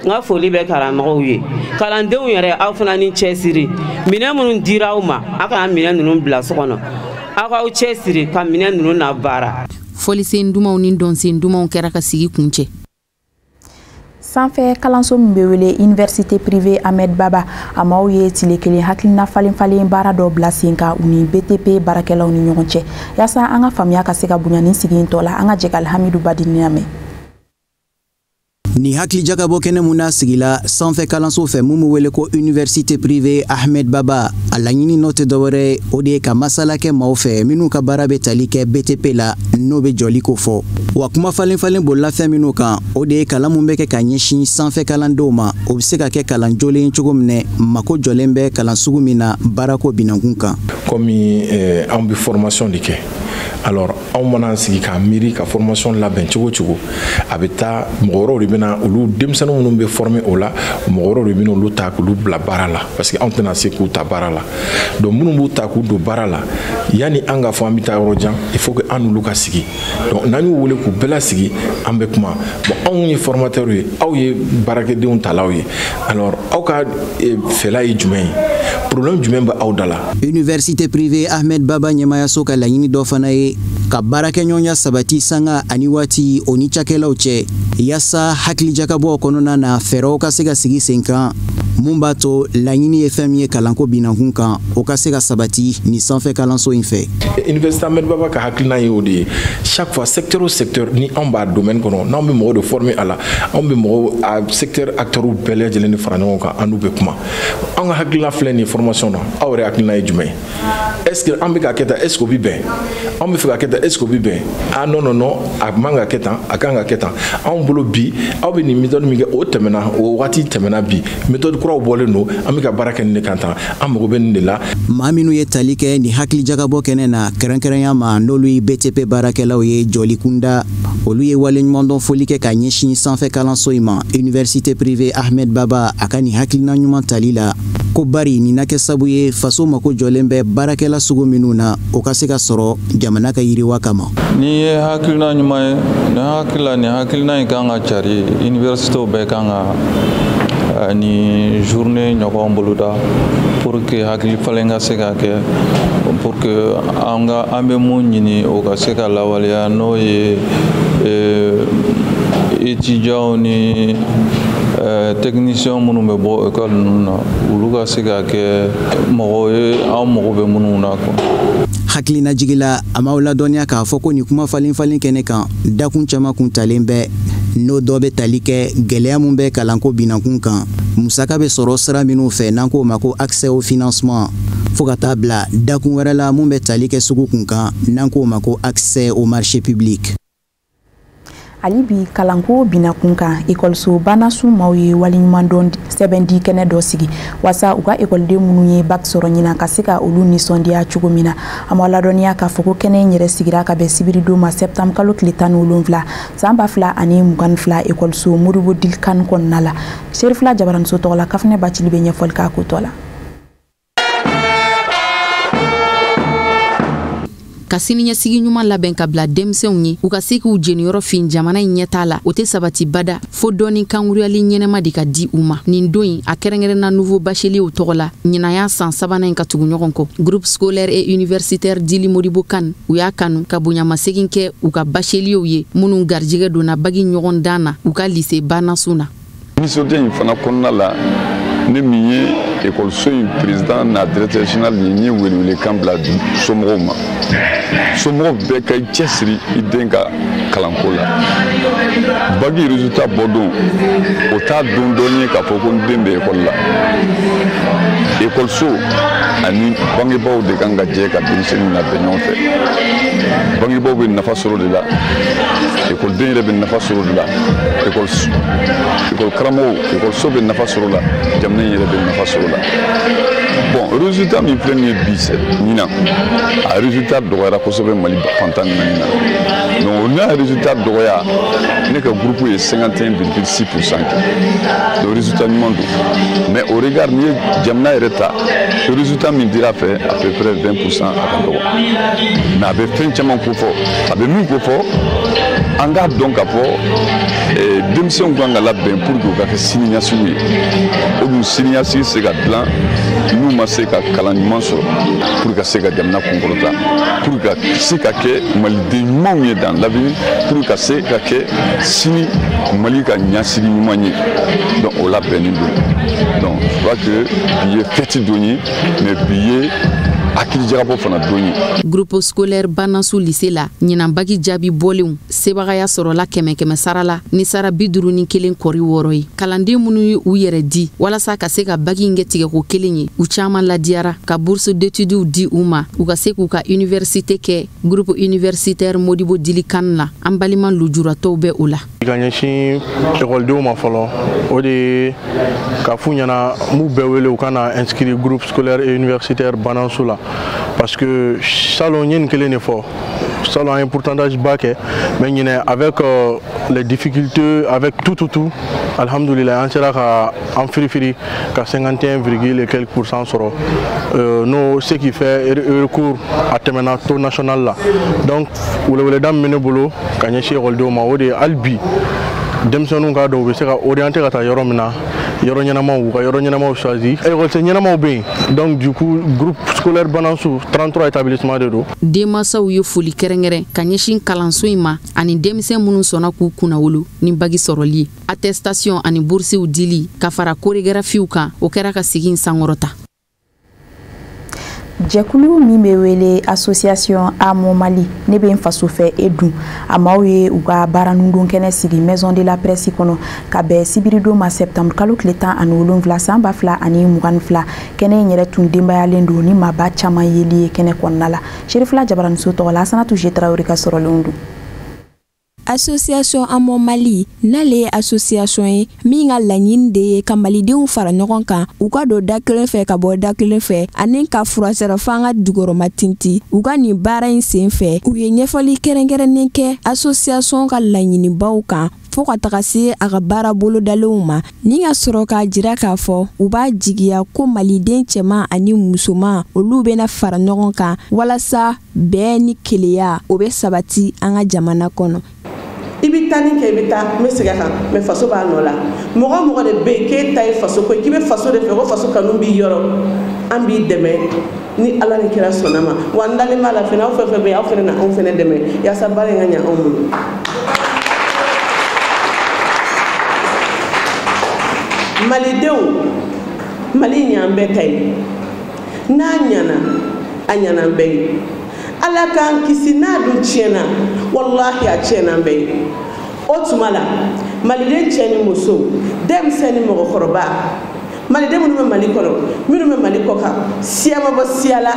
n ka foli bɛ karamɔgɔw ye kalandenw yɛrɛ aw fana ni cɛsiri minɛn minnu dira aw ma aw kana minɛn ninnu bila so kɔnɔ aw k'aw cɛsiri ka minɛn ninnu na baara. Fɔlisen dumanw ni dɔnsen dumanw kɛra ka sigi kuncɛ. Sanfɛ kalanso min bɛ wele Université privée Ahmed Baba a maaw ye tile kelen hakilina falen baara dɔ bila sen kan u ni BTP baarakɛlaw ni ɲɔgɔn cɛ yaasa an ka faamuya ka se ka bonya ni sigi in tɔ la an ka jɛ Alhamidu Badini lamɛn. Ni hakili jagabɔ kɛnɛ mun na sigila sanfɛ kalanso fɛ mun bɛ wele ko Université privée Ahmed Baba a laɲini n'o tɛ dɔwɛrɛ o de ye ka masala kɛ maaw fɛ minnu ka baara bɛ tali kɛ BTP la n'o bɛ jɔli ko fɔ wa kuma falen bolila fɛn minnu kan o de ye kalan mun bɛ kɛ ka ɲɛsin sanfɛ kalandenw ma o bɛ se ka kɛ kalan jolen cogo minɛ mako jɔlen bɛ kalan sugu min na baarako binankun kan. Komi an bɛ formation de kɛ alors anw mana sigi ka miiri ka formation labɛn cogo cogo a bɛ taa mɔgɔ wɛrɛw de bɛna olu denmisɛnninw minnu bɛ former o la mɔgɔ wɛrɛw de bɛna olu ta k'olu bila baara la parce que anw tɛna se k'u ta baara la donc minnu b'u ta k'u don baara la yanni an ka fɔ an bɛ taa yɔrɔ jan il faut que an n'olu ka sigi donc n'an y'u wele k'u bɛɛ lasigi an bɛ kuma bon anw ye formateur ye aw ye baarakɛdenw talaw ye alors aw ka fɛla ye jumɛn ye problème jumɛn bɛ aw da la. Université privée Ahmed Baba ɲɛmayaso ka laɲini dɔ fana ye ka baarakɛɲɔgɔnya sabati sanga ani waati o ni cakɛlaw cɛ yaasa hakilijakabɔ kɔnɔna na fɛɛrɛw ka se ka sigi sen kan mun b'a to laɲini ye fɛn min ye kalanko binankun kan o ka se ka sabati ni sanfɛ kalanso in fɛ. Université Ahmed Baba ka hakilina ye o de ye chaque fois secteur o secteur ni anw b'a domaine kɔnɔ n'anw bɛ mɔgɔw de former a la anw bɛ mɔgɔw a secteur acteurs bɛɛ lajɛlen de fara ɲɔgɔn kan an n'u bɛ kuma an ka hakilina filɛ nin ye formation na aw yɛrɛ hakilina ye jumɛn ye est-ce que an bɛ ka kɛ tan est-ce que o bɛ bɛn an bɛ fɛ ka kɛ tan est-ce que o bɛ bɛn ah non non non a man ka kɛ tan a kan ka kɛ tan anw bolo bi aw bɛ nin méthode min kɛ o tɛmɛna o waati tɛmɛna bi méthode kuraw bɔlen don an bɛ ka baara kɛ nin de kan tan an mago bɛ nin de la. maa minnu ye tali kɛ ni hakili jagabɔ kɛnɛ na kɛrɛnkɛrɛnya ma n'olu ye BTP baarakɛlaw ye jɔli kunda olu ye waleɲumandɔn foli kɛ ka ɲɛsin sanfɛ kalanso in ma Université privée Ahmed Baba a ka nin hakilina ɲuman tali la ko bari nin na kɛ sabu ye faso mako jɔlen bɛ baarakɛla sugu minnu na o ka se ka sɔrɔ jamana ka yiriwa kama. Ni ye hakilina ɲuman ye ni hakilina in kan ka cari universitéw bɛɛ kan ka ni journée ɲɔgɔn boloda pour que hakili falen ka se ka kɛ pour que an bɛ mun ɲini o ka se ka lawaleya n'o ye étudiants ni techniciens minnu bɛ bɔ école ninnu na olu ka se ka kɛ mɔgɔ ye an mago bɛ minnu na quoi. Hakilina jigila a m'aw ladɔnniya k'a fɔ ko ni kuma falen kɛnɛ kan dakun caman kun talen bɛ n'o dɔ bɛ tali kɛ gɛlɛya mun bɛ kalanko binakun kan musaka bɛ sɔrɔ sira minnu fɛ n'an k'o ma ko accès au financement fo ka taa bila dakun wɛrɛ la mun bɛ tali kɛ sugu kun kan n'an k'o ma ko accès au marché public. Ali bi kalanko binakun kan ekɔliso banasu maaw ye waliɲuman dɔn sɛbɛndi kɛnɛ dɔ sigi wasa u ka ekɔliden minnu ye bac sɔrɔ ɲina ka se ka olu nisɔndiya cogo min na a ma ladɔnniya k'a fɔ ko kɛnɛ in yɛrɛ sigira ka bɛn sibiridon ma septembre kalo tile 17 san 2022 ekɔliso Modibo Dilkan kɔnɔna la Serifula Jabaranso tɔgɔ la Kafinɛ Bacili bɛ ɲɛfɔli k'a ko tɔ la. Ka siniɲɛsigi ɲuman labɛn ka bila denmisɛnw ye u ka se k'u jeniyɔrɔ fin jamana in ɲɛtaa la o tɛ sabati bada fo dɔɔni kankuruyali ɲɛnɛma de ka di u ma nin don in a kɛrɛnkɛrɛnna nouveau bachelier tɔgɔ la ɲinaya san 3nan in ka tugu ɲɔgɔn kɔ groupe scolaire et universitaire Dili Modibo Kan u y'a kanu ka bonyamasegin kɛ u ka bachelier ye minnu garijɛgɛ donna bagi ɲɔgɔn dan na u ka lycée Banasu na nisɔndiya in fana kɔnɔna la ne min ye ekɔliso in président n'a directeur général ye n ye welewele kan bila somɔgɔw ma somɔgɔw bɛɛ ka i cɛsiri i den ka kalanko la bagi résultat bɔ don o t'a don dɔ ye k'a fɔ ko n den bɛ ekɔli la ekɔliso ani bangebaaw de kan ka jɛ ka denmisɛnninw labɛn ɲɔgɔn fɛ bangebaaw bɛ nafa sɔrɔ de la ekɔliden yɛrɛ bɛ nafa sɔrɔ de la ekɔli karamɔgɔw ekɔliso bɛ nafa sɔrɔ la jamana yɛrɛ bɛ nafa sɔrɔ la bon résultat min filɛ nin ye bi ɲinan a résultat dɔgɔyara kosɛbɛ Mali fantan naani na donc o n'a résultat dɔgɔya ne ka groupe ye 51,6% kɛ le résultat ɲuman don mais au regard n'i ye jamana yɛrɛ ta le résultat min dira fɛ à peu près 20% a ka dɔgɔ mais a bɛ fɛn caman kofɔ a bɛ min kofɔ an k'a dɔn k'a fɔ denmisɛnw kan ka labɛn pour que u ka kɛ siniɲɛsigiw ye o dun siniɲɛsigi se ka dilan n'u ma se ka kalan ɲuman sɔrɔ pour ka se ka jamana kunkɔrɔta pour ka se ka kɛ maliden ɲumanw ye dans l'avenir pour ka se ka kɛ sini Mali ka ɲɛsigi ɲuman ye donc o labɛnnen don donc je crois que bi ye fɛti don ye mais bi ye akili jagabɔ fana don ye groupe scolaire Banasu lycée la ɲinan bagi jaabi bɔlenw sebagaya sɔrɔla 100 sara la ni sara 51 kɔri 6 ye kalanden minnu ye u yɛrɛ di walasa ka se ka bagi in kɛ tigɛko kelen ye u caman ladiyara ka bourse d'études di u ma u ka se k'u ka université kɛ groupe universitaire Modibo Dili Kan la an balima lujuratɔw bɛ o la ka ɲɛsin ekɔlidenw ma fɔlɔ o de ka fu ɲɛna m'u bɛɛ wele u kana inscrire groupe scolaire et universitaire Banasu la parce que salon yen kelen de fɔ salon un pourcentage bas mais ɲinɛ avec les difficultés avec tout alhamdulillah an sera ka an firifiri ka 51, quelques % sɔrɔ no ce qui fait recours à tɛmɛna taux national la donc weleweleda min bɛ ne bolo ka ɲɛsin ekɔlidenw ma o de ye hali bi denmisɛnninw k'a dɔn u bɛ se ka orienter ka taa yɔrɔ min na yɔrɔ ɲɛnamaw u ka yɔrɔ ɲɛnamaw choisi ekɔlisen ɲɛnamaw bɛ yen donc du coup groupe scolaire Banasu 33 établissements de do denmansaw ye foli kɛrɛnkɛrɛn ka ɲɛsin kalanso in ma ani denmisɛn minnu sɔnna k'u kunna wolo ni bagi sɔrɔli ye attestation ani boursiw dili ka fara chorégraphiw kan o kɛra ka sigi sankɔrɔta jɛkulu min bɛ wele association Amo Mali ne bɛ n faso fɛ Edu a maaw ye u ka baaranundon kɛnɛ sigi maison de la presse kɔnɔ ka bɛn sibiridon ma septembre kalo tile 17 san 2022 kɛnɛ in yɛrɛ tun denbayalen don ni maaba caman yeli ye kɛnɛ kɔnɔna la Serifula Jabaranso tɔgɔ la Sanatu Tarawele ka sɔrɔlenw don Association Amo Mali n'ale association ye min ka laɲini de ye ka malidenw fara ɲɔgɔn kan u ka don da kelen fɛ ka bɔ da kelen fɛ ani ka furasɛrɛ f'an ka dugɔrɔma tinti u ka nin baara in sen fɛ u ye ɲɛfɔli kɛrɛnkɛrɛnnen kɛ association ka laɲinibaw kan fo ka taga se a ka baara bolodalenw ma ni ka sɔrɔ k'a jira k'a fɔ u b'a jigiya ko maliden cɛman ani musoman olu bɛna fara ɲɔgɔn kan walasa bɛɛ ni keleya o bɛ sabati an ka jamana kɔnɔ I bɛ taa ni kɛ I bɛ taa n bɛ segin a kan mais faso b'a nɔ la mɔgɔ o mɔgɔ de bɛ yen k'e ta ye faso ko ye k'i bɛ faso de fɛ ko faso kanu b'i yɔrɔ an b'i dɛmɛ ni Ala ni kira sɔnna ma wa n dalen b'a la fana aw fɛn fɛn bɛ yen aw fana na anw fana dɛmɛ yaasa baara in ka ɲɛ anw bolo. Malidenw Mali ɲan bɛɛ ta ye n'a ɲana a ɲana bɛɛ ye Ala k'an kisi n'a dun tiɲɛna wallahi a tiɲɛna bɛɛ ye o tuma la maliden cɛ ni muso denmisɛnnin ni mɔgɔkɔrɔba maliden minnu bɛ Mali kɔnɔ minnu bɛ Mali kɔ kan siya ma bɔ siya la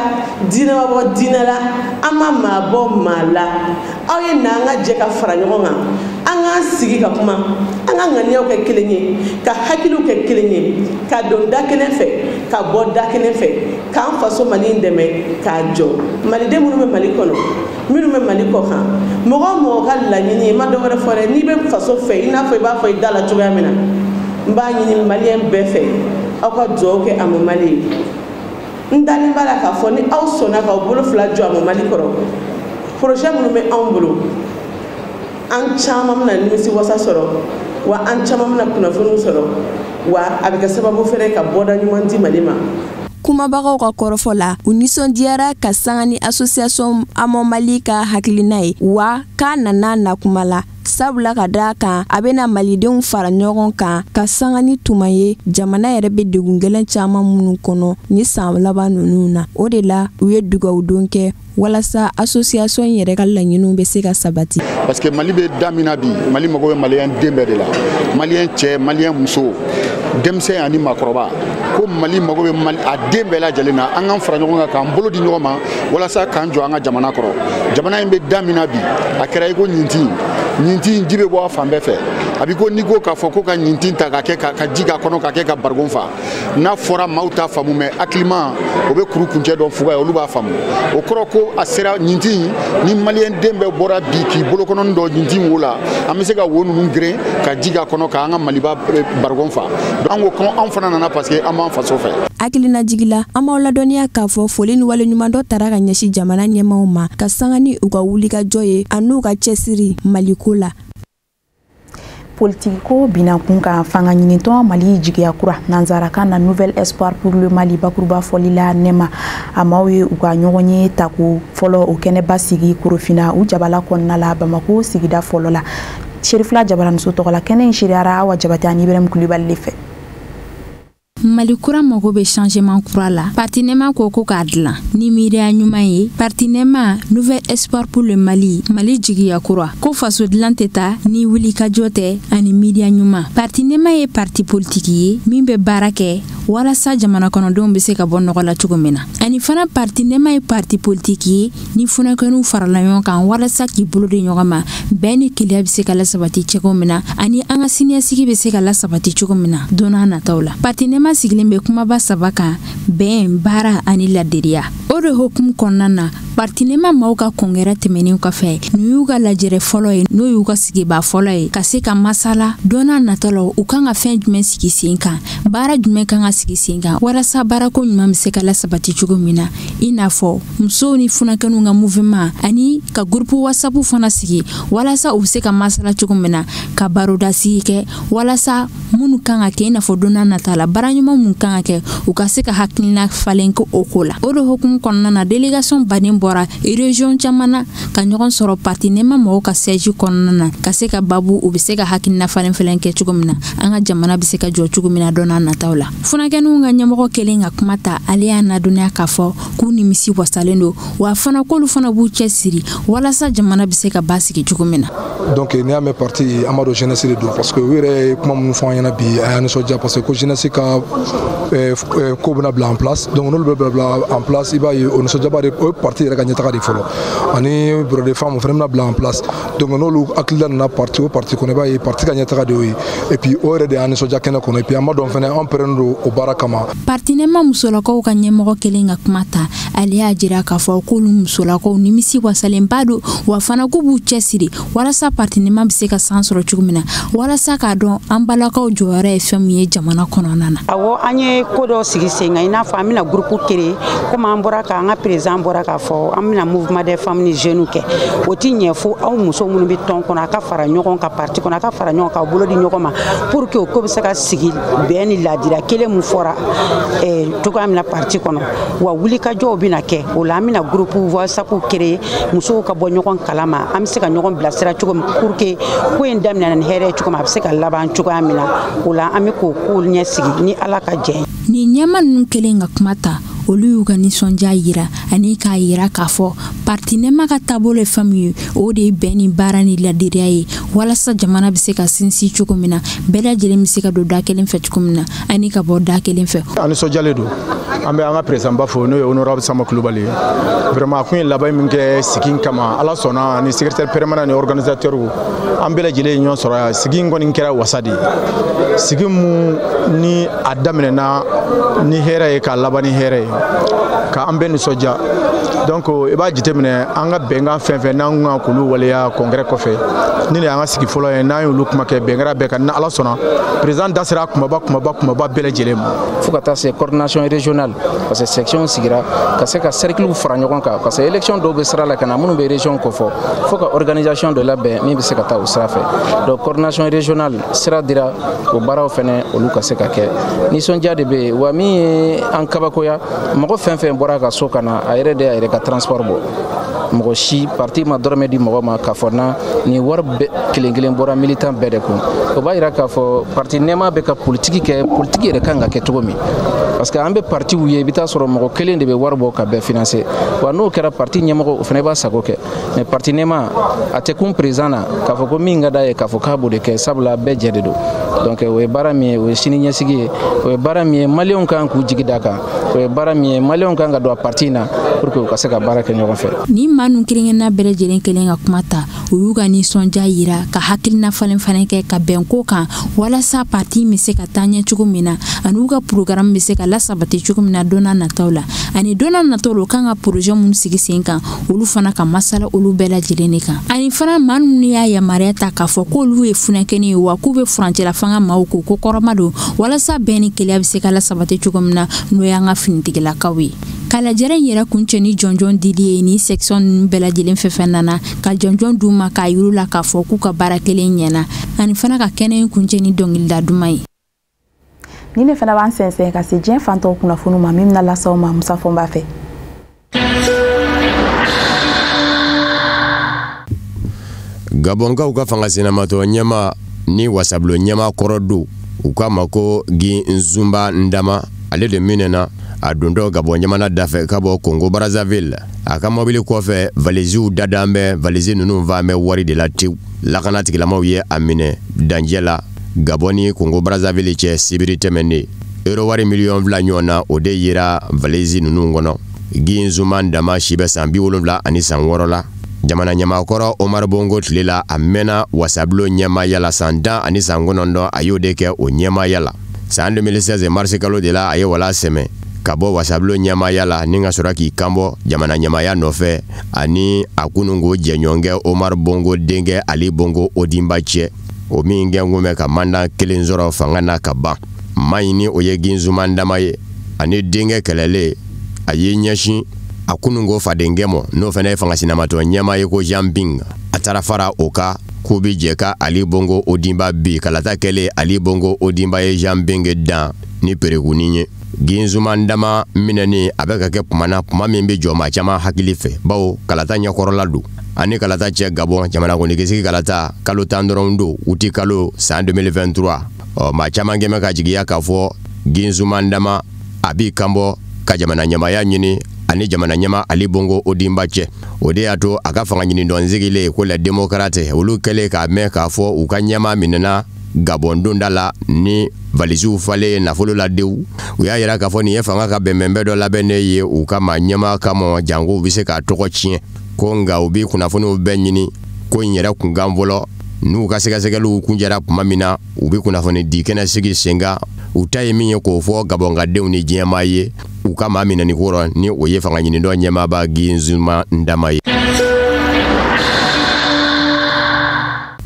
diinɛ ma bɔ diinɛ la an ma maa bɔ maa la aw ye na an ka jɛ ka fara ɲɔgɔn kan an k'an sigi ka kuma an ka ŋaniyaw kɛ kelen ye ka hakiliw kɛ kelen ye ka don da kelen fɛ ka bɔ da kelen fɛ k'an faso Mali in dɛmɛ k'a jɔ maliden minnu bɛ Mali kɔnɔ minnu bɛ Mali kɔ kan mɔgɔ o mɔgɔ ka laɲini ma dɔ wɛrɛ fɔ dɛ n'i bɛ faso fɛ i n'a fɔ i b'a fɔ i da la cogoya min na n b'a ɲini maliyɛn bɛɛ fɛ aw ka dugawu kɛ a ma Mali ye n dalen b'a la k'a fɔ ni aw sɔnna k'aw bolo fila jɔ a ma Mali kɔrɔ projet minnu bɛ anw bolo an caman bɛna nimisi wasa sɔrɔ wa an caman bɛna kunnafoniw sɔrɔ wa a bɛ kɛ sababu fɛnɛ ka bɔda ɲuman di Mali ma. Kumabagaw ka kɔrɔfɔ la u nisɔndiyara ka sanga ni association Amo Mali ka hakilina ye wa k'a nana nakuma la sabula ka da kan a bɛna malidenw fara ɲɔgɔn kan ka sanga ni tuma ye jamana yɛrɛ bɛ degun gɛlɛn caman minnu kɔnɔ ni san laban ninnu na o de la u ye dugawudon kɛ walasa association yɛrɛ ka laɲiniw bɛ se ka sabati parce que Mali bɛ damina bi Mali mago bɛ maliyɛn den bɛɛ de la maliyɛn cɛ maliyɛn muso denmisɛn ani maakɔrɔba ko Mali mago bɛ a den bɛɛ lajɛlen na an k'an fara ɲɔgɔn kan k'an bolo di ɲɔgɔn ma walasa k'an jɔ an ka jamana kɔrɔ jamana in bɛ damina bi a kɛra i ko ɲintin ji bɛ bɔ a fan bɛɛ fɛ a bɛ ko n'i ko k'a fɔ ko ka ɲintin ta ka ji k'a kɔnɔ ka kɛ ka barigon fa n'a fɔra maaw t'a faamu mɛ hakilima o bɛ kuru kuncɛ dɔ fuga ye olu b'a faamu o kɔrɔ ko a sera ɲintin ni maliyɛn den bɛɛ bɔra bi k'i bolokɔnɔni dɔ ɲintin wo la an bɛ se ka wo ninnu geren ka ji k'a kɔnɔ k'an ka Maliba barigon fa an ko anw fana nana parce que an b'an faso fɛ. Hakilina jigila an b'aw ladɔnniya k'a fɔ foli ni waleɲuman dɔ taara ka ɲɛsin jamana ɲɛmaaw ma ka sanga ni u ka wulikajɔ ye a n'u ka cɛsiri Maliko la. Politique ko bina kun ka fanga ɲinitɔ Mali jigiya kura nanzarakan na Nouvel Espoir pour le Mali bakuruba fɔli la Nema amaw ye u ka ɲɔgɔn ye ta ko fɔlɔ o kɛnɛba sigi Korofina u jabala kɔnɔna la Bamako sigida fɔlɔ la Sherifla Jabaramuso tɔgɔ la kɛnɛ in shiriyara Awa Jabate ani Ibrahim Kulibali le fɛ. Mali kura mago be changement kura la parti Nema ko k'a dilan ni miiriya ɲuman ye parti Nema Nouvel Espoir pour le Mali Mali jigiya kura ko faso dilan tɛ taa ni wulikajɔ tɛ ani miiriya ɲuman parti Nema ye parti politique ye min bɛ baara kɛ walasa jamana kɔnɔdenw bɛ se ka bɔ nɔgɔ la cogo min na ani fana parti Nema ye parti politique ye ni funakɛniw farala ɲɔgɔn kan walasa k'i bolo di ɲɔgɔn ma bɛn ni keleya bɛ se ka lasabati cogo min na ani an ka siniɲɛsigi bɛ se ka lasabati cogo min na don n'a nataw la parti Nema sigilen bɛ kumaba saba kan bɛn baara ani ladiriya o de hokumu kɔnɔna na parti Nema maaw ka kɔngɛrɛ tɛmɛnen kɔfɛ n'u y'u ka lajɛrɛ fɔlɔ ye n'o y'u ka sigibaa fɔlɔ ye ka se ka masala don n'a nataw la u kan ka fɛn jumɛn sigi sen kan baara jumɛn kan ka sigi sen kan walasa baarako ɲuman bɛ se ka lasabati cogo min na i n'a fɔ musow ni funakɛniw ka mouvement ani ka groupe WhatsApp fana sigi walasa u bɛ se ka masala cogo min na ka barodasigi kɛ walasa minnu kan ka kɛ i n'a fɔ don n'a nataw la baara ɲuman mun kan ka kɛ u ka se ka hakilina falen ko o ko la o de hokumu kɔnɔna na délégation baden bɔra région caman na ka ɲɔgɔn sɔrɔ parti Nema mɔgɔw ka siège kɔnɔna na ka se ka babu u bɛ se ka hakilina falen kɛ cogo min na an ka jamana bɛ se ka jɔ cogo min na don n'a nataw la funakɛniw ka ɲɛmɔgɔ kelen ka kuma ta ale y'a nadɔnniya k'a fɔ k'u nimisi wasalen don wa fana k'olu fana b'u cɛsiri walasa jamana bɛ se ka basigi cogo min na. Donc n'i y'a mɛn parti Amado jeunesse de don parce que u yɛrɛ ye kuma minnu fɔ an ɲɛna bi a y'a nisɔndiya parce que ko jeunesse ka ko bɛna bila en place donc n'olu bɛ bila en place i b'a ye o nisɔndiyaba de o ye parti yɛrɛ ka ɲɛtaga de fɔlɔ ani bureau de femme o fana bɛna bila en place donc n'olu hakilila nana parti o parti kɔnɔ i b'a ye parti ka ɲɛtaga de y'o ye et puis o yɛrɛ de y'an nisɔndiya kɛnɛ kɔnɔ et puis an b'a dɔn fana an pɛrɛnnen don o baara kama. Parti Nema musolakaw ka ɲɛmɔgɔ kelen ka kuma ta ale y'a jira k'a fɔ k'olu musolakaw nimisi wasalenba don wa fana k'u b'u cɛsiri walasa parti Nema bɛ se ka san sɔrɔ cogo min na walasa k'a dɔn an balakaw jɔyɔrɔ ye fɛn min ye jamana kɔnɔna na. Awɔ an ye ko dɔ sigi sen kan i n'a fɔ an bɛna groupe créer comme an bɔra k'an ka président bɔra k'a fɔ an bɛna mouvement des femmes ni jeunes kɛ o ti ɲɛ fo aw muso minnu bɛ tɔn kɔnɔ a ka fara ɲɔgɔn kan parti kɔnɔ a ka fara ɲɔgɔn kan u bolo di ɲɔgɔn ma pour que o ko bɛ se ka sigi bɛn ni ladira kelen mun fɔra cogoya min na parti kɔnɔ wa wulikajɔw bɛna kɛ o la an bɛna groupe WhatsApp créer musow ka bɔ ɲɔgɔn kalama an bɛ se ka ɲɔgɔn bilasira cogo min pour que ko in daminɛna ni hɛrɛ cogo min a bɛ se ka laban cogoya min na o la an bɛ k'o ko ɲɛ sigi ni Ala ka jɛn ye. Ni ɲɛma ninnu kelen ka kuma ta olu y'u ka nisɔndiya yira ani k'a yira k'a fɔ parti nɛma ka taabolo ye fɛn min ye o de ye bɛn ni baara ni ladiriya ye walasa jamana bɛ se ka sinsin cogo min na bɛɛ lajɛlen bɛ se ka don da kelen fɛ cogo min na ani ka bɔ da kelen fɛ. An nisɔndiyalen don an bɛ an ka président ba fo n'o ye honorable Sama Kulubali ye vraiment a kun ye labɛn min kɛ sigi in kama ala sɔnna ani secrétaire permanent ni organisateur an bɛɛ lajɛlen ye ɲɔgɔn sɔrɔ yan sigi in kɔni kɛra wasa de ye sigi mun ni a daminɛna ni hɛrɛ ye k'a laban ni hɛrɛ ye ka an bɛɛ nisɔndiya donc i b'a jateminɛ an ka bɛnkan fɛn fɛn n'an kan k'olu waleya congrès kɔfɛ ni de y'an ka sigi fɔlɔ ye n'an y'olu kuma kɛ bɛnkɛra bɛɛ kan ni ala sɔnna président da sera kumaba bɛɛ lajɛlen ma fo ka taa se coordination régionale parce que section sigira ka se ka cercle fara ɲɔgɔn kan parce que élection dɔw bɛ sira la ka na minnu bɛ région kɔfɔ fo ka organisation dɔ labɛn min bɛ se ka taa o sira fɛ donc coordination régionale sira dira o baaraw fɛnɛ olu ka se ka kɛ nisɔndiya de bɛ yen wa min ye an kabakoya mɔgɔ fɛn fɛn bɔra ka so ka na a yɛrɛ de y'a yɛrɛ ka transport bɔ mɔgɔ si parti ma dɔrɔmɛ di mɔgɔ ma k'a fɔ na ni wari kelen kelen bɔra militant bɛɛ de kun o b'a yira k'a fɔ parti nɛma bɛ ka politiki kɛ politiki yɛrɛ kan ka kɛ cogo min parce que an bɛ partiw ye i bɛ taa sɔrɔ mɔgɔ kelen de bɛ wari bɔ ka bɛɛ financer wa n'o kɛra parti ɲɛmɔgɔ o fana b'a sago kɛ mais parti nɛma a tɛ kun président na k'a fɔ ko min ka d'a ye k'a fɔ k'a b'o de kɛ sabula bɛɛ jɛ de don donc o ye baara min ye o ye sini ɲɛsigi ye o ye baara min ye maliyɛnw kan k'u jigi d'a kan o ye baara min ye maliyɛnw kan ka don a parti na pour que u ka se ka baara kɛ ɲɔgɔn fɛ. Ni maa ninnu kelen-kelenna bɛɛ lajɛlen kelen ka kuma ta u y'u ka nisɔndiya yira ka hakilina falen kɛ ka bɛn ko kan walasa parti bɛ se ka taa ɲɛ cogo min na ani u ka programme bɛ se ka lasabati cogo min na don n'a nataw la ani don n'a nataw la u kan ka projet minnu sigi sen kan olu fana ka masala olu bɛɛ lajɛlen de kan ani fana maa ninnu y'a yamaruya ta k'a fɔ k'olu ye funakɛni ye wa k'u bɛ furancɛla fanga maaw ko kɔrɔma don walasa bɛn ni keleya bɛ se ka lasabati cogo min na n'o y'an ka finitigilakaw ye. Kalajɛrɛ in yɛrɛ kun cɛ ni jɔnjɔn dili ye ni section ninnu bɛɛ lajɛlen fɛn nana ka jɔnjɔn d'u ma k'a yiru la k'a fɔ k'u ka baara kelen ɲɛna ani fana ka kɛnɛ in kun cɛ ni dɔnkilida duman ye. Ni ne fana b'an sɛnsɛn ka se diɲɛ fan tɔw kunnafoniw ma min bɛna lasaw ma Musa Fɔnba fɛ. Gabonkaw ka fanga sinamatɔ ɲɛma ni wasabulo ɲɛma kɔrɔ don u k'a ma ko Gi Nzumba Ndama ale de minɛna a dontɔ Gabon ɲamana dafɛ ka bɔ Congo Brazzaville a ka mobili kɔfɛ valisiw dadan bɛ valisi ninnu va mɛ wari de la tew lakana tigilamaw ye a minɛ danjɛ la Gabon ni Congo Brazzaville cɛ sibiri tɛmɛnen euro wari miliyɔn 2 ɲɔgɔn na o de yera valisi ninnu kɔnɔ. Gi Nzumba Ndama si bɛ san 76 ani san 6 la jamana ɲamakɔrɔ Omar Bongo tile la a mɛnna wasabulo ɲɛmaya la san 10 ani san 9 a y'o de kɛ o ɲɛmaya la san 2016 mars kalo de la a ye wala sɛmɛ ka bɔ wasabulo ɲɛmaya la ni ka sɔrɔ k'i kanbɔ jamana ɲɛmaya nɔfɛ ani a kunungo jɛɲɔgɔnkɛ Omar Bongo denkɛ Ali Bongo Odimba cɛ o min gɛnkunbɛ ka mandan kelen sɔrɔ fanga na ka ban ma ɲini o ye Gi Nzumba Ndama ye ani denkɛ kɛlɛlen a ye ɲɛsin a kunungo fadenkɛ mɔ n'o fana ye fanga sinamatɔ ɲɛma ye ko Jean Bing a taara fara o ka k'u bi jɛ ka Ali Bongo Odimba bi kalata kɛlen Ali Bongo Odimba ye Jean Bing dan ni perekuni ye. Gi Nzumba Ndama minɛni a bɛ ka kɛ kuma min bɛ jɔ maa caman hakili fɛ bawo kalata ɲɛkɔrɔla don ani kalata cɛ Gabon jamana kuntigi kalata kalo 10 dɔrɔn don uti kalo san 2023 maa caman kɛmɛ ka jigiya k'a fɔ Gi Nzumba Ndama a b'i kanbɔ ka jamana ɲamaya ɲini ani jamana ɲɛma Ali Bongo Odimba cɛ o de y'a to a ka fanga ɲini dɔn sigilen ko la démocrate olu kɛlen k'a mɛn k'a fɔ u ka ɲɛma minɛna Gabon donda la ni valisiw falen nafolo la dew u y'a yira k'a fɔ nin ye fanga ka bɛnbɛnbɛn dɔ labɛnnen ye u ka maa ɲɛma kama jango u bɛ se k'a tɔgɔ tiɲɛ ko nka u bɛ kunnafoniw bɛɛ ɲini ko in yɛrɛ kunkan fɔlɔ n'u ka sɛgɛsɛgɛliw kun jɛra tuma min na u bɛ kunnafoni di kɛnɛ sigi sen kan u ta ye min ye k'o fɔ Gabonkadenw ni diɲɛmaa ye u ka maa minɛni kɔrɔ ni o ye fanga ɲini dɔ ɲɛmaaba Gi Nzumba Ndama ye.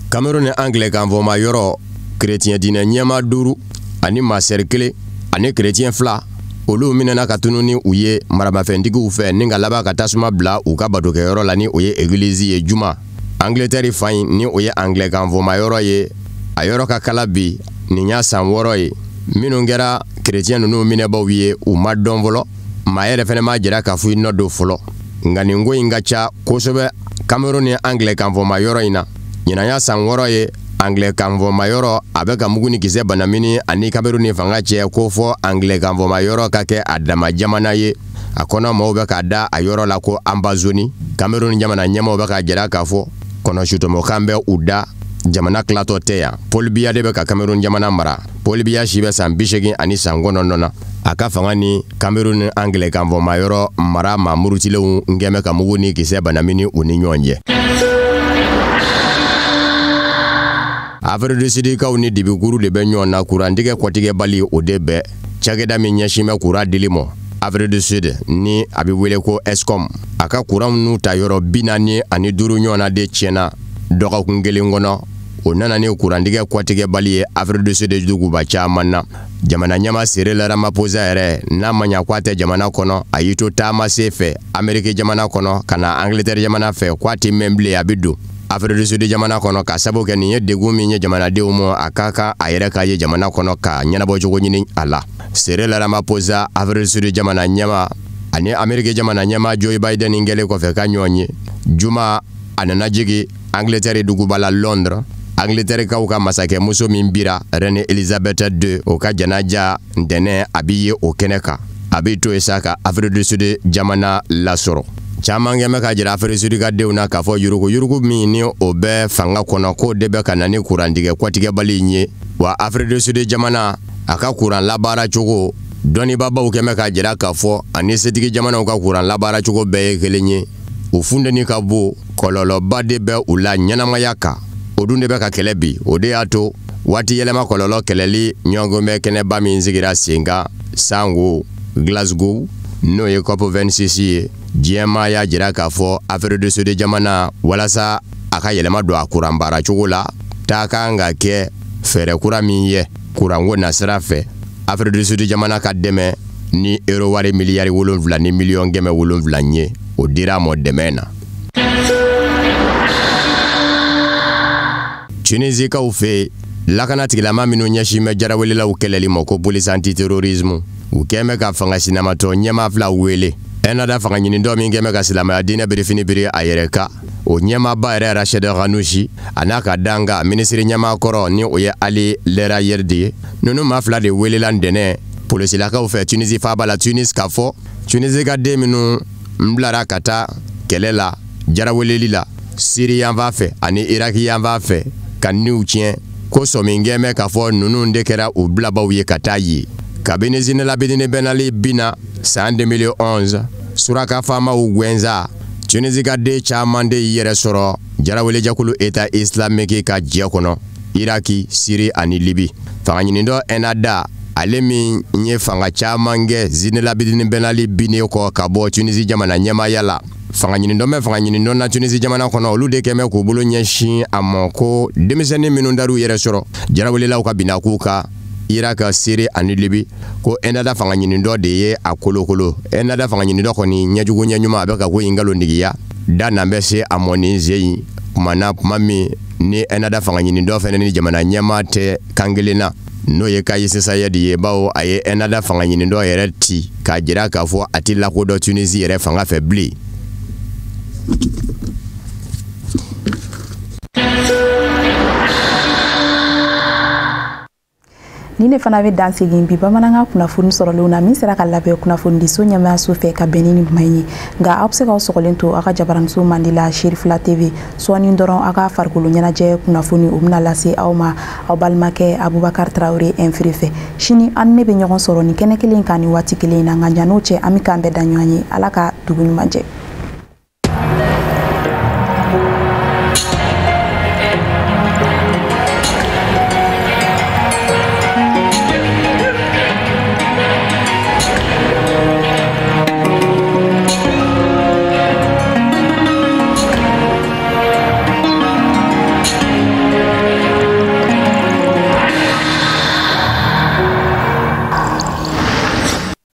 Cameroun ni Anglais kanfɔma yɔrɔ chrétien diinɛ ɲɛma 5 ani maasɛri 1 ani chrétien 2 olu minɛna ka tunu ni u ye maramafɛntigiw fɛ ni ka laban ka tasuma bila u ka batokɛyɔrɔ la ni o ye église ye juma. Angleterre fa in ni o ye Anglais kanfɔma yɔrɔ ye a yɔrɔ ka kala bi nin y'a san 6 ye minnu kɛra chrétien ninnu minɛbaw ye u ma dɔn fɔlɔ maa yɛrɛ fɛnɛ ma jira k'a fɔ i nɔ don fɔlɔ nka nin ko in ka ca kosɛbɛ Cameroun ni Anglais kanfɔma yɔrɔ in na ɲinan y'a san 6 ye Anglais kanfɔma yɔrɔ a bɛ ka mugu ni kisɛ banamini ani Cameroun ni fanga cɛ ko fɔ Anglais kanfɔma yɔrɔ ka kɛ a dama jamana ye a kɔnɔ maaw bɛ ka da a yɔrɔ la ko Ambazoni. Cameroun jamana ɲɛmaaw bɛ ka jɛra k'a fɔ kɔnɔsutɔmɔkan bɛ u da jamana tilatɔ tɛ yan. Paul Biya de bɛ ka Cameroun jamana mara. Paul Biya si bɛ san 89 na. A ka fanga ni Cameroun Anglican fɔmayɔrɔ mara maa murutilenw ngɛmɛ ka mugu ni kisɛ banamini u ni ɲɔgɔn cɛ. Afrique du Sud kaw ni dibikuru de bɛ ɲɔgɔn na kurantigɛ kɔtigɛbali o de bɛ cakɛda min ɲɛsin bɛ kuran dili mɔ. Afrique du Sud ni a bɛ wele ko ESCOM a ka kuran n'u ta yɔrɔ 45 ɲɔgɔn na de tiɲɛna dɔgɔkun kelen kɔnɔ. O nana ni kurantigɛ kɔtigɛbali ye Afrique du Sud duguba caman na. Jamana ɲɛma Cyril Ramaphosa yɛrɛ n'a ma ɲa k'a tɛ jamana kɔnɔ a y'i to taama sen fɛ Amérique jamana kɔnɔ ka na Angleterre jamana fɛ k'a tɛ mɛn bilen a bɛ don Afrique du Sud jamana kɔnɔ ka sabu kɛ nin ye degun min ye jamanadenw ma a ka kan a yɛrɛ ka ye jamana kɔnɔ ka ɲɛnabɔ cogo ɲini a la. Cyril Ramaphosa Afrique du Sud jamana ɲɛma ani Amérique jamana ɲɛma Joe Biden kɛlen kɔfɛ ka ɲɔgɔn ye juma a nana jigi Angleterre duguba la Londres. Angleterre kaw ka masakɛ muso min bira Reine Elisabeth II o ka janaja ntɛnɛ a bi ye o kɛnɛ kan a bi to sa ka Afrique du Sud jamana lasɔrɔ. Caman kɛmɛ ka jira Afrique du Sud ka denw na k'a fɔ yurugu min ni o bɛ fanga kɔnɔ k'o de bɛ ka na ni kurantigɛ kɔtigɛbali in ye wa Afrique du Sud jamana a ka kuran labaara cogo dɔnnibaabaw kɛmɛ ka jira k'a fɔ ani setigi jamanaw ka kuran labaara cogo bɛɛ ye kelen ye u funteni ka bon kɔlɔlɔba de bɛ u la ɲɛnamaya kan. O dun de bɛ ka kɛlɛ bi o de y'a to waati yɛlɛma kɔlɔlɔ kɛlɛli ɲɔgɔn bɛ kɛnɛba min sigira sen kan Sango Glasgow n'o ye COP26 ye diɲɛmaa y'a jira k'a fɔ Afrique du Sud jamana walasa a ka yɛlɛma don a kuran baara cogo la taa kan ka kɛ fɛɛrɛ kura min ye kuranko nasira fɛ Afrique du Sud jamana ka dɛmɛ ni euro wari miliyari 7 ni miliyɔn 700 ye o dira a ma dɛmɛ na. Tunisie kaw fɛ lakana tigilama minnu ɲɛsin bɛ jarawelelaw kɛlɛli ma ko police anti-terrorisme u kɛmɛ ka fanga sinamatɔ ɲɛma fila wele ɛnada fanga ɲinindɔ min kɛmɛ ka silamɛya diinɛ birifini biri a yɛrɛ kan o ɲɛmaba yɛrɛ Rachid Ghannouchi a n'a ka danga minisiri ɲɛma kɔrɔ ni o ye Ali Lerayeri de ye ninnu maa fila de welela ntɛnɛ polisilakaw fɛ Tunisie faaba la Tunis k'a fɔ Tunisie ka den minnu bilara ka taa kɛlɛ la jaraweleli la Siri yan fan fɛ ani Iraki yan fan fɛ ka niw tiɲɛ ko sɔmin gɛmɛ k'a fɔ ninnu de kɛra u bilabaw ye ka taa ye kabini zinelabidini bɛnali bina san 2011 suraka faamaw gwɛnza Tunisie ka den caman de yɛrɛ sɔrɔ jarawelejakulu État islamique ka jɛ kɔnɔ Iraki, Siri ani Libi. Fanga ɲinindɔ Ennahda ale min ye fanga caman kɛ zinelabidini bɛnali bine kɔ ka bɔ Tunisie jamana ɲɛmaya la. Fanga ɲinindɔ na Tunisie jamana kɔnɔ olu de kɛmɛ k'u bolo ɲɛsin a ma ko denmisɛnnin minnu dar'u yɛrɛ sɔrɔ jarawelelaw ka binaku ka Irak, Siri ani Libi ko Ennahda fanga ɲinindɔ de ye a kolokolo. Ennahda fanga ɲinindɔ kɔni ɲɛjugu ɲɛɲuman a bɛ ka ko in ngalontigiya da nan bɛ se a mɔni zen kuma min ni Ennahda fanga ɲinindɔ fɛnɛ ni jamana ɲɛma tɛ kan kelen na n'o ye Kayise Sayedi ye bawo a ye Ennahda fanga ɲinindɔ yɛrɛ ci k'a jira k'a fɔ a ti lakodɔn Tunisie yɛrɛ fanga fɛ bilen. Ni ne fana bɛ dan segin bi bamanankan kunnafoni sɔrɔlenw na min sera ka labɛn kunnafonidiso ɲɛmaayaso fɛ ka bɛnni ni kuma ye nka aw bɛ se k'aw sɔgɔlen to aw ka jabaramuso Mandela Sherifila TV sɔɔni dɔrɔn aw ka farikolo ɲɛnajɛ kunnafoni o bɛna lase aw ma aw balimakɛ Abubakar Traore Infiri fɛ sini an ne bɛ ɲɔgɔn sɔrɔ ni kɛnɛ kelen kan ni waati kelen na nka ɲan'o cɛ an bɛ k'an bɛɛ da ɲɔgɔn ye Ala ka dugu ɲuman jɛ.